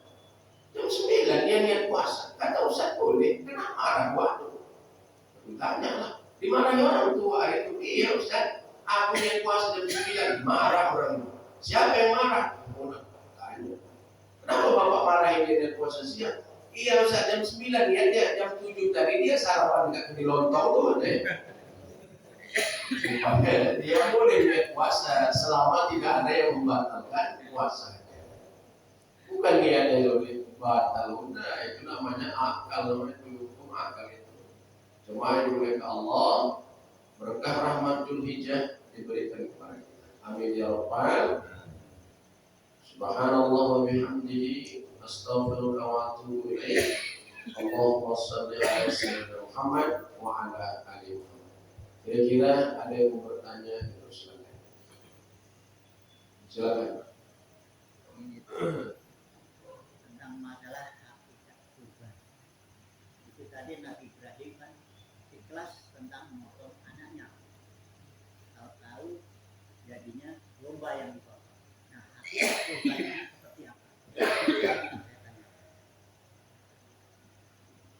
Jam 9 dia niat puasa. Kata Ustaz boleh, kenapa marah? Waduh, tanya lah. Dimarahi orang tua itu. Iya Ustaz, aku niat puasa jam 9. Marah orang itu. Siapa yang marah? Tanya. Kenapa bapak marahin dia niat puasa siang? Iya Ustaz, jam 9 niatnya, jam 7 tadi dia sarapan nggak di lontong tuh deh. Dia boleh niat puasa selama tidak ada yang membatalkan puasa. Bukan niatnya lebih batal, udah itu namanya akal, namanya hukum akal itu. Cuma dimulai ke Allah, berkah rahmat Dzulhijjah diberikan kepada kita. Amin ya rabbal. Subhanallah wa bihamdihi, astaghfiruka wa atubu ilaih. Allahumma shalli ala sayyidina Muhammad wa ala ali Muhammad. Kira-kira ada yang mau bertanya, silakan. Silakan. Tentang masalah hakikat kurban. Itu tadi Nabi Ibrahim kan ikhlas tentang memotong anaknya. Tahu-tahu jadinya domba yang dipotong. Nah, hakikat kurbannya seperti apa?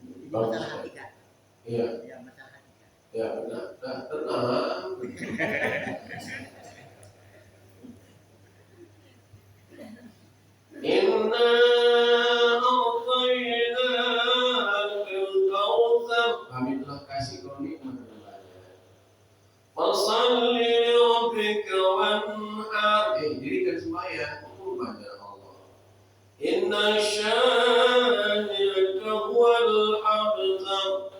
Ini masalah hakikat. Iya. Ya, masalah hakikat. Ya benar. Nah, tenang. Inna a'tainakal kautsar. Kami telah kasih kau nikmat yang banyak. Fashalli li rabbika wanhar. Dirikan sembahyang kurban ya Allah. Inna syani'aka huwal abtar.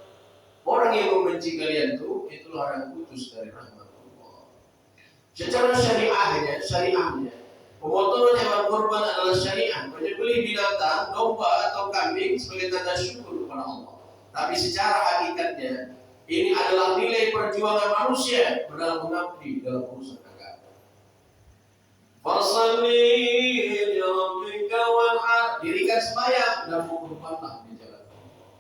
Orang yang membenci kalian itulah orang yang putus dari rahmat Allah. Secara syariahnya, pemotongan hewan kurban adalah syariah. Menyembelih binatang, domba atau kambing sebagai tanda syukur kepada Allah. Tapi secara hakikatnya, ini adalah nilai perjuangan manusia dalam mengabdi dalam urusan agama. Fashalli li rabbika wanhar. Dirikan sembahyang dan berkurbanlah di jalan Allah.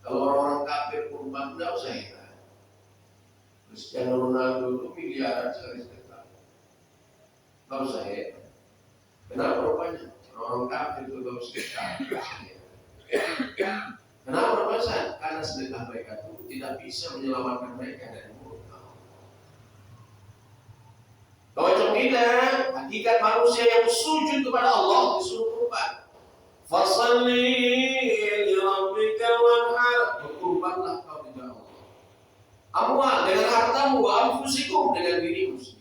Kalau orang-orang kafir kurban tidak usah heran. Cristiano Ronaldo itu miliaran sekali. Gak usah ya. Kenapa rupanya? Orang kafir itu gak usah ya. Kenapa rupanya? Karena sedekah mereka itu tidak bisa menyelamatkan mereka dari murka. Kalau macam kita, hakikat manusia yang sujud kepada Allah disuruh kurban. Fashalli li rabbika wanhar. Berkurbanlah kau di jalan Allah. Amwal dengan hartamu, anfusikum dengan dirimu sendiri.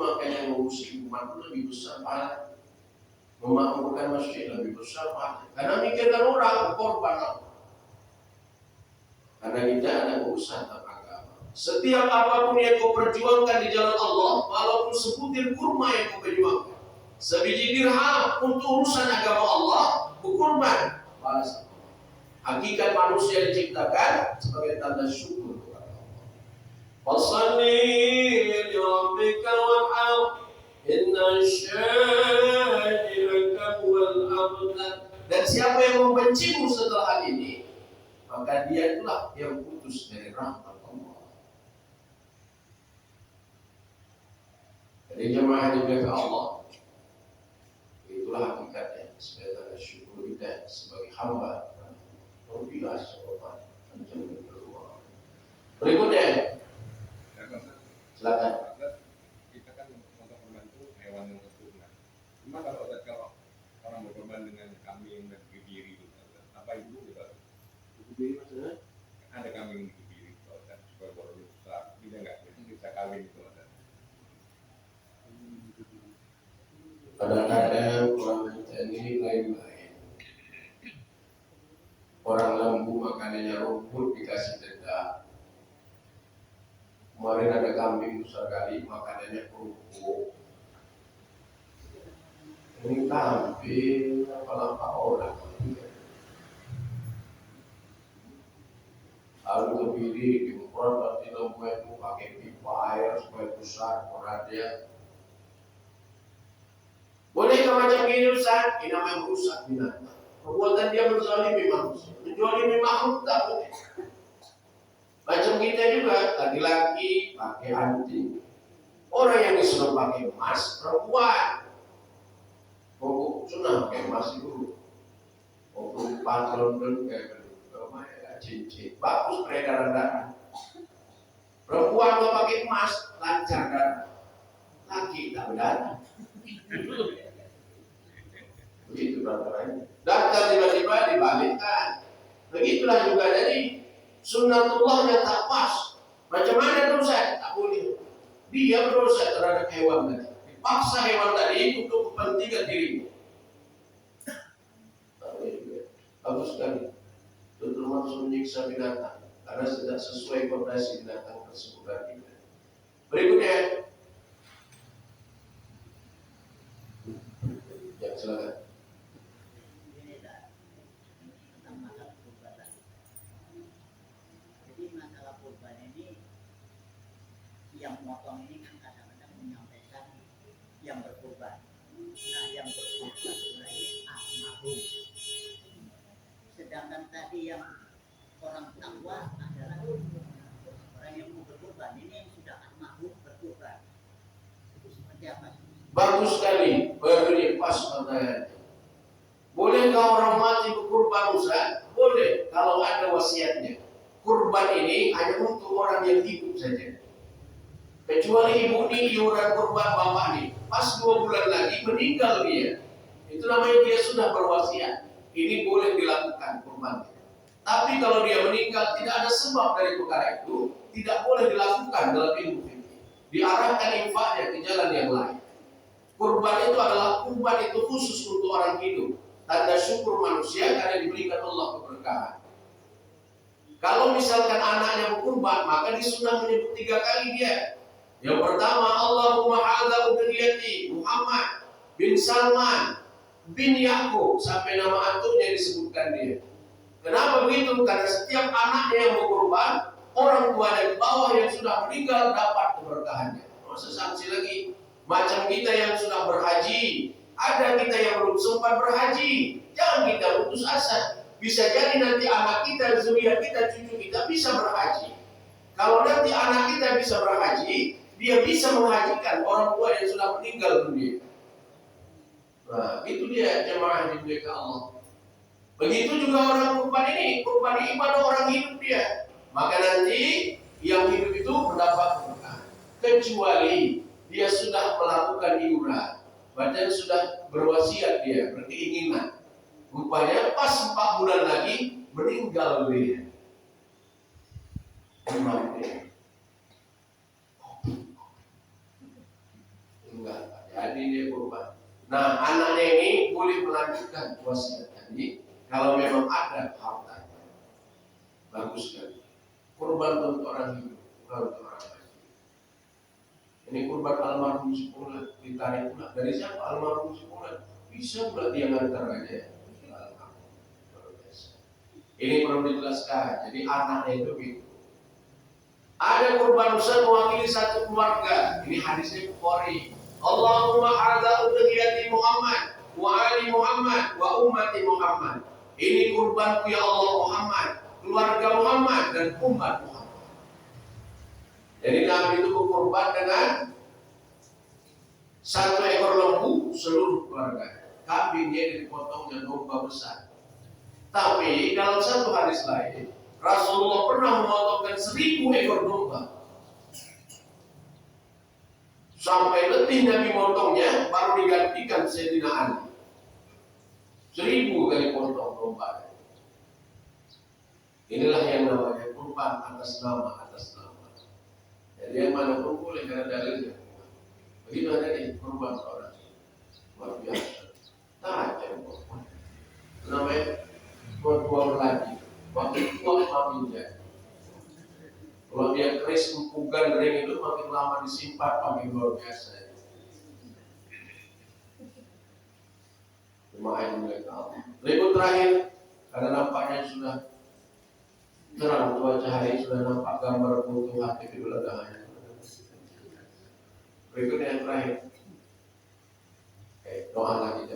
Makanya mengurusi umat lebih besar pahala, memakmurkan masjid lebih besar pahala. Karena mikirkan orang berkorban, karena kita ada urusan tentang agama. Setiap apapun yang kau perjuangkan di jalan Allah, walaupun sebutir kurma yang kau perjuangkan, sebiji dirham untuk urusan agama Allah, berkorban balas. Hakikat manusia diciptakan sebagai tanda syukur. Fashalli li rabbika wanhar. Inna syani'aka huwal abtar. Dan siapa yang membencimu setelah hal ini, maka dia itulah yang putus dari rahmat Allah. Jadi jemaah dijaga Allah, itulah hakikatnya sebagai tanda syukur kita sebagai hamba. Alhamdulillah subhanahu wa ta'ala. Berikutnya, silakan. Kita kan untuk membantu hewan yang tertular. Cuma kalau orang berkorban dengan kambing dan berdiri, apa itu kita? Berdiri maksudnya? Ada kambing berdiri, supaya baru besar. Tidak nggak bisa kawin itu ada. Kadang-kadang orang kita ini lain-lain. Orang lembu makanannya rumput dikasih denda. Kemarin ada kambing besar kali makanannya kerupuk. Ini kambing apa orang. macam gini Ustaz, ini namanya merusak binatang. Perbuatan dia menzalimi manusia, menzalimi makhluk tak boleh. Macam kita juga, laki-laki pakai anting. Orang yang disuruh pakai emas, perempuan. Oh, sunnah pakai emas itu. Oh, patron dan kayak cincin. Bagus peredaran darah. Perempuan mau pakai emas, lancar darah. Laki tak berdarah. Begitu peraturannya. Daftar tiba-tiba dibalikkan. Begitulah juga jadi sunnatullahnya tak pas. Macam mana dosa? Tak boleh. Dia berdosa terhadap hewan tadi. Dipaksa hewan tadi untuk kepentingan dirinya. Bagus sekali. Itu termasuk menyiksa binatang karena tidak sesuai kondisi binatang tersebut dari kita. Berikutnya, ya silakan. Ini tentang masalah kurban. Jadi masalah kurban ini yang motong ini kan kadang-kadang menyampaikan yang berkurban. Nah, yang berkurban ini almarhum. Sedangkan tadi yang orang takwa adalah orang yang mau berkurban. Ini yang sudah almarhum berkurban. Itu seperti apa? Bagus sekali, beri pas pertanyaannya. Bolehkah orang mati berkurban Ustaz? Boleh, kalau ada wasiatnya. Kurban ini hanya untuk orang yang hidup saja. Kecuali ibu ini iuran kurban bapak nih, pas 2 bulan lagi meninggal dia. Itu namanya dia sudah berwasiat. Ini boleh dilakukan kurban. Tapi kalau dia meninggal tidak ada sebab dari perkara itu, tidak boleh dilakukan dalam ilmu fikih. Diarahkan infaknya ke jalan yang lain. Kurban itu adalah kurban itu khusus untuk orang hidup. Tanda syukur manusia karena diberikan Allah keberkahan. Kalau misalkan anaknya berkurban, maka disunah menyebut 3 kali dia. Yang pertama, Allahumma hadza udhiyati Muhammad bin Salman bin Yakub, sampai nama anaknya disebutkan dia. Kenapa begitu? Karena setiap anaknya yang berkurban, orang tua dari bawah yang sudah meninggal dapat keberkahannya. Masa sanksi lagi. Macam kita yang sudah berhaji, ada kita yang belum sempat berhaji. Jangan kita putus asa. Bisa jadi nanti anak kita, zuriat kita, cucu kita bisa berhaji. Kalau nanti anak kita bisa berhaji, dia bisa menghajikan orang tua yang sudah meninggal dunia. Nah, itu dia jemaah yang dimuliakan Allah. Begitu juga orang kurban ini ibadah orang hidup dia. Maka nanti yang hidup itu mendapat keberkahan. Kecuali dia sudah melakukan iuran, badan sudah berwasiat dia, berkeinginan. Rupanya pas 4 bulan lagi meninggal dia. Enggak, jadi dia kurban. Nah, anaknya ini boleh melanjutkan wasiat tadi kalau memang ada hartanya. Bagus sekali. Kurban untuk orang hidup, bukan untuk orang mati. Ini kurban almarhum sepulan, ditarik pula. Dari siapa almarhum sepulan? Bisa pula dia ngantar aja. Ini perlu dijelaskan. Jadi anaknya itu gitu. Ada kurban Ustaz mewakili satu keluarga. Ini hadisnya Bukhari. Allahumma hadza udhiyati Muhammad wa ali Muhammad wa ummati Muhammad. Ini kurbanku ya Allah Muhammad, keluarga Muhammad dan umat Muhammad. Jadi Nabi itu berkurban dengan 1 ekor lembu seluruh keluarga. Kambingnya dipotong dengan domba besar. Tapi dalam satu hadis lain, Rasulullah pernah memotongkan 1000 ekor domba. Sampai letih Nabi motongnya, baru digantikan Sayyidina Ali. 1000 kali potong domba. Inilah yang namanya kurban atas nama. Jadi yang mana pun boleh karena dalilnya. Begitu ada nih kurban orang. Luar biasa. Tajam kurban. Namanya tua lagi. Makin tua makin jadi. Kalau dia keris empugan kering itu makin lama disimpan makin luar biasa. Lumayan mereka. Berikut terakhir, karena nampaknya sudah terang cuaca hari sudah nampak gambar foto hati di belakangnya. Berikut yang terakhir. Doa lagi.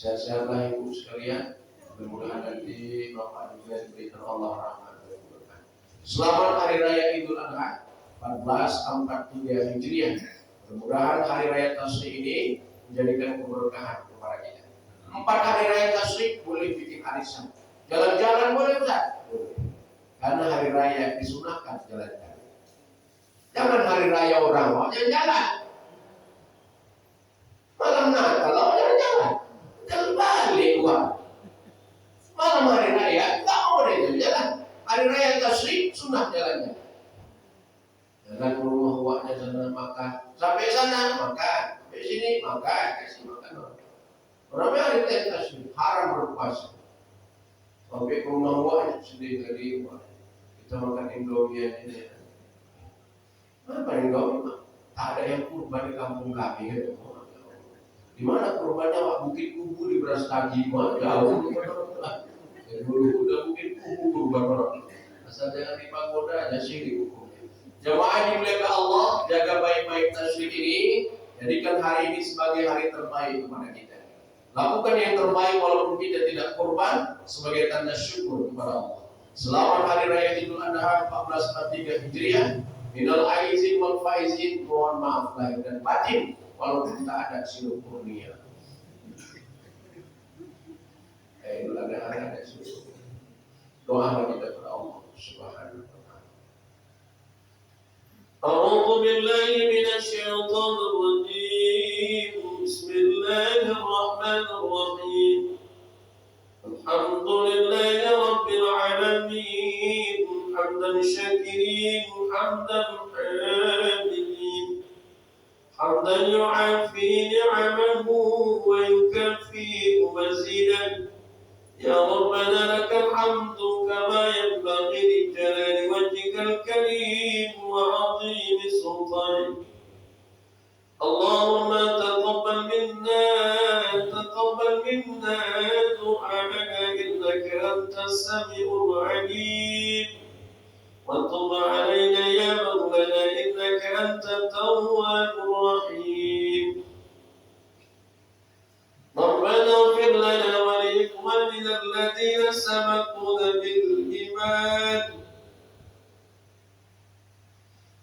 Sehat-sehatlah ibu sekalian. Mudah-mudahan nanti bapak juga diberikan Allah rahmat dan berkah. Selamat Hari Raya Idul Adha 1443 Hijriah. Mudah-mudahan Hari Raya Tasyrik ini menjadikan keberkahan kepada kita. 4 Hari Raya Tasyrik boleh bikin arisan. Jalan-jalan boleh Ustaz? Boleh. Karena Hari Raya disunahkan jalan-jalan. Jangan Hari Raya orang mau jalan-jalan. Malam Natal mau jalan-jalan. Jangan balik uang. Malam Hari Raya nggak mau deh jalan-jalan. Hari Raya Tasyrik sunah jalannya. Jalan ke rumah uaknya sana makan. Sampai sana makan. Sampai sini makan. Kasih makan orang. Orangnya Hari Raya Tasyrik haram berpuasa. Sampai ke rumah uaknya sedih dari uang. Kita makan Indomie ini. Apa Indomie? Tak ada yang kurban di kampung kami. Di mana kurbannya Pak? Bukit Kubu di Beras Tagi, jauh. Dulu udah Bukit Kubu kurban orang. Asal jangan di pagoda aja syirik hukumnya. Jamaah dimuliakan Allah, jaga baik-baik tasyrik ini. Jadikan hari ini sebagai hari terbaik kepada kita. Lakukan yang terbaik walaupun kita tidak kurban sebagai tanda syukur kepada Allah. Selamat Hari Raya Idul Adha 1443 Hijriah. Minal aizin wal faizin, mohon maaf lahir dan batin walaupun tak ada siluk kurnia. Idul Adha ada siluk. Doa kita kepada Allah Subhanahu wa taala. A'udzu billahi minasy syaithanir rajim. Bismillahirrahmanir rahim. Alhamdulillahi rabbil alamin. Hamdan syakirin, hamdan hamidin. Hamdan yu'afi ni'amahu wa yukaffi mazidan. Ya Rabbana lakal hamdu kama yanbaghi li jalali wajhikal karim wa 'azimi sultanik. Allahumma taqabbal minna du'ana innaka antas sami'ul 'alim. وتب علينا يا مولانا إنك أنت التواب الرحيم. ربنا اغفر لنا ولإخواننا الذين سبقونا بالإيمان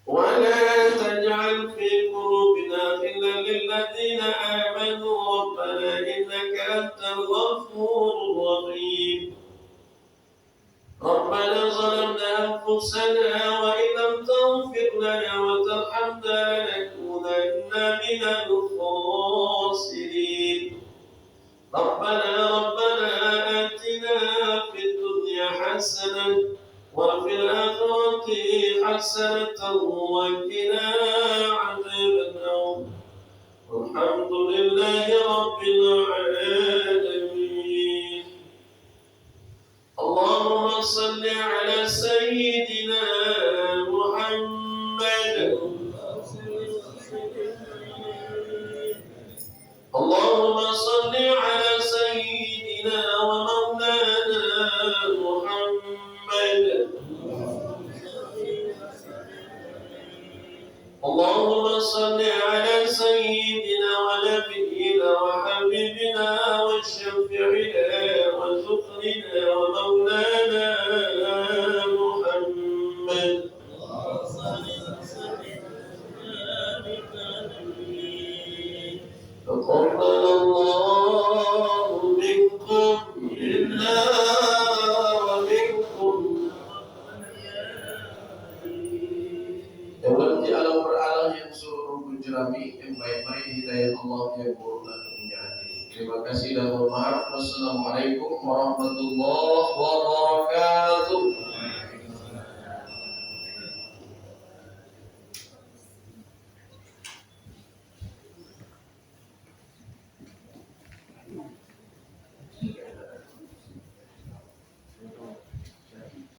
ولا تجعل في قلوبنا غلا للذين آمنوا ربنا إنك أنت الغفور الرحيم. ربنا ظلمنا أنفسنا وإن لم تغفر لنا وترحمنا لنكونن من الخاسرين. ربنا آتنا في الدنيا حسنة وفي الآخرة حسنة وقنا عذاب النار. والحمد لله رب العالمين. اللهم صل على سيدنا محمد. اللهم صل على سيدنا ومولانا محمد. اللهم صل على سيدنا ونبينا وحبيبنا وشفيعنا وذكرنا ومولانا محمد. تقبل الله منكم منا ومنكم. Yang alam beralah yang seluruh penjerami yang baik-baik hidayah Allah yang buruklah kepunyaan ini. Terima kasih dan mohon maaf. Wassalamualaikum warahmatullahi wabarakatuh.